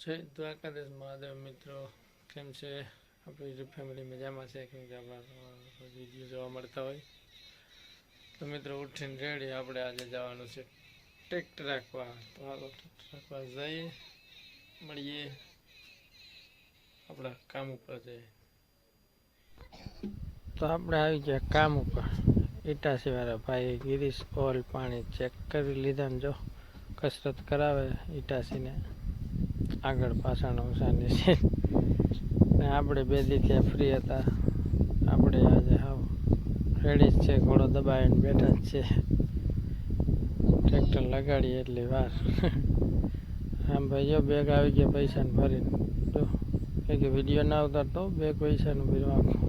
જય દ્વારકાધીશ મહાદેવ મિત્રો, કેમ છે? આપણી યુટ્યુબ ફેમિલી મજામાં છે? કેમ કે આપણા વિડીયો જોવા મળતા હોય તો મિત્રો ઉઠીને રેડી આપણે આજે જવાનું છે ટ્રેક્ટર રાખવા. તો હાલો ટ્રેક્ટર રાખવા જઈએ, મળીએ આપણા કામ ઉપર જઈએ. તો આપણે આવી ગયા કામ ઉપર. ઈટાસીવાળા ભાઈ ગિરીશ ઓલ પાણી ચેક કરી લીધા ને જો કસરત કરાવે ઈટાસીને આગળ પાછળ ઉષાની છે. ને આપણે બે દી ત્યાં ફ્રી હતા, આપણે આજે હાવ રેડી જ છે, ઘોડો દબાવીને બેઠા જ છે. ટ્રેક્ટર લગાડીએ એટલી વાર. આમ ભાઈ જો બેગ આવી ગયા પૈસાને ભરીને, જો કે વિડીયો ના ઉતારતો બેગ પૈસાનું ભર્યું આખું.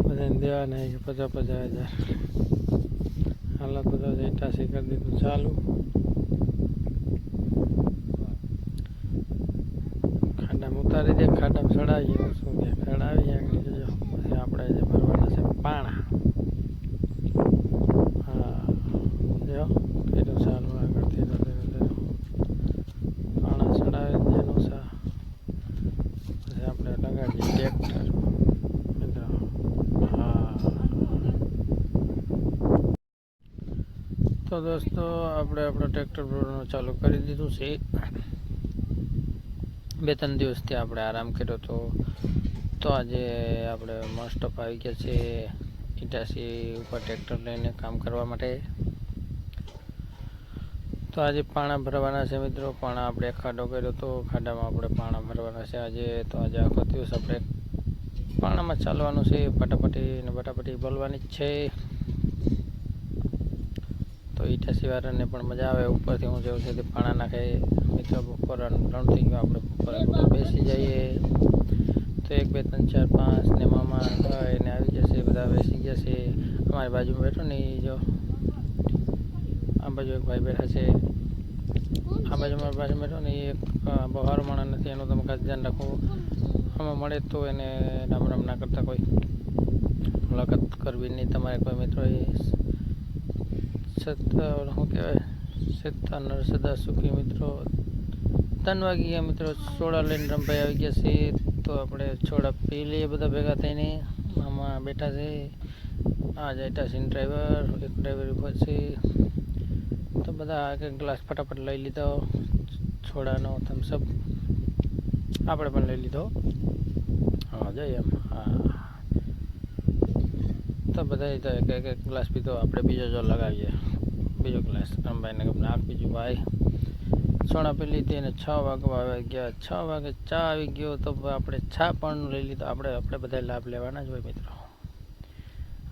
બધાને દેવાના કે 50,000. હાલત બધા ઈટાસી કરી દીધું ચાલુ. ખાડામાં ઉતારી દે, ખાડામાં ચડાવીએ શું કે ચડાવીએ આગળ જજો. પછી આપણે જે ભરવાના છે પાણા. હા જો કીધું ચાલુ આગળથી પાણા ચડાવી દેનું સા. પછી આપણે લગાડીએ ટ્રેક્ટર. તો દોસ્તો આપણે આપણો ટ્રેક્ટર ભરવાનું ચાલુ કરી દીધું છે. 2-3 દિવસથી આપણે આરામ કર્યો હતો, તો આજે આપણે મોસ્ટ ઓફ આવી ગયા છે ઈટાસી ઉપર ટ્રેક્ટર લઈને કામ કરવા માટે. તો આજે પાણા ભરવાના છે મિત્રો. પાણા આપણે ખાડો કર્યો તો ખાડામાં આપણે પાણા ભરવાના છે આજે. તો આજે આખો દિવસ આપણે પાણામાં ચાલવાનું છે, ફટાફટી બોલવાની જ છે. તો ઈટાસીવાળાને પણ મજા આવે. ઉપરથી હું જેવું છે તે પાણા નાખે મિત્રો. બપોરનું 3 થઈ ગયું, આપણે બપોરે બેસી જઈએ તો 1, 2, 3, 4, 5 ને મામા એને આવી જશે, બધા બેસી જશે. અમારી બાજુમાં બેઠો ને જો આ બાજુ એક ભાઈ બેઠા છે, આ બાજુ મારી બાજુ બેઠો ને એક બહુ સારો માણસ નથી, એનું તમે ખાસ ધ્યાન રાખવું. આમાં મળે તો એને રામ રામ ના કરતા કોઈ મુલાકાત કરવી નહીં તમારે કોઈ મિત્રો. એ શું કહેવાય, સત્તા નરસદા સુખી મિત્રો. 3 વાગી ગયા મિત્રો. સોડા લઈને રમભાઈ આવી ગયા છે, તો આપણે સોડા પી લઈએ બધા ભેગા થઈને. આમાં બેઠા છે આ ઈટાસીનો ડ્રાઈવર, એક ડ્રાઈવર ઉભો છે. તો બધા એક ગ્લાસ ફટાફટ લઈ લીધો સોડાનો, થમ્સઅપ આપણે પણ લઈ લીધો. હા જઈએ એમ. હા તો બધા એક ગ્લાસ પીધો. આપણે બીજો જો લગાવીએ, બીજો ગ્લાસ રમભાઈને નાખ બીજું ભાઈ. સોડા પી લીધી અને 6 વાગવા આવી ગયા. 6 વાગે ચા આવી ગયો, તો આપણે ચા પણ લઈ લીધો. આપણે બધા લાભ લેવાના જ હોય મિત્રો.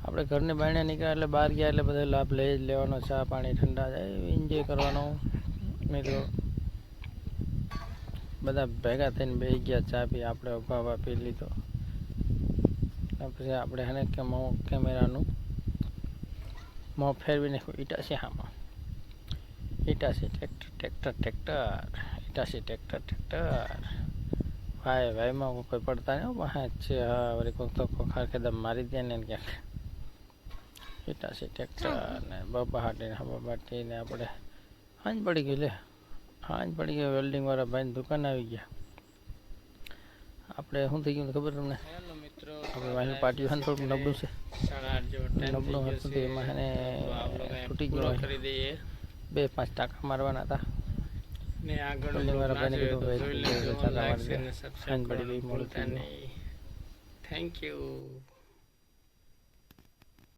આપણે ઘરની બહાર નીકળ્યા એટલે બહાર ગયા એટલે બધા લાભ લઈ જ લેવાનો. ચા પાણી ઠંડા જાય એન્જોય કરવાનો મિત્રો. બધા ભેગા થઈને બેસી ગયા, ચા પી, આપણે ઉભા પી લીધો. પછી આપણે એને કેમેરાનું મોં ફેરવી નાખ્યું ઈટાસી હામાં. ઈટાસી ટ્રેક્ટર ઈટાસી ટ્રેક્ટર. ભાઈમાં કોઈ પડતા નહીં હા છે. હા વળી કોઈક તો ખોખાર કદમ મારી દે ને ક્યાંક. ઈટાસી ટ્રેક્ટર ને બાબાહાટીને આપણે હાંજ પડી ગઈ. હાંજ પડી ગઈ. વેલ્ડિંગવાળા ભાઈની દુકાન આવી ગયા. આપણે શું થઈ ગયું ખબર તમને? આપણે વાહન પાટિયું છે ને થોડુંક નબળું છે, નબળું હતું તો એમાં એને તૂટી ગયું. 2-5 ટાંકા મારવાના હતા. Thank you.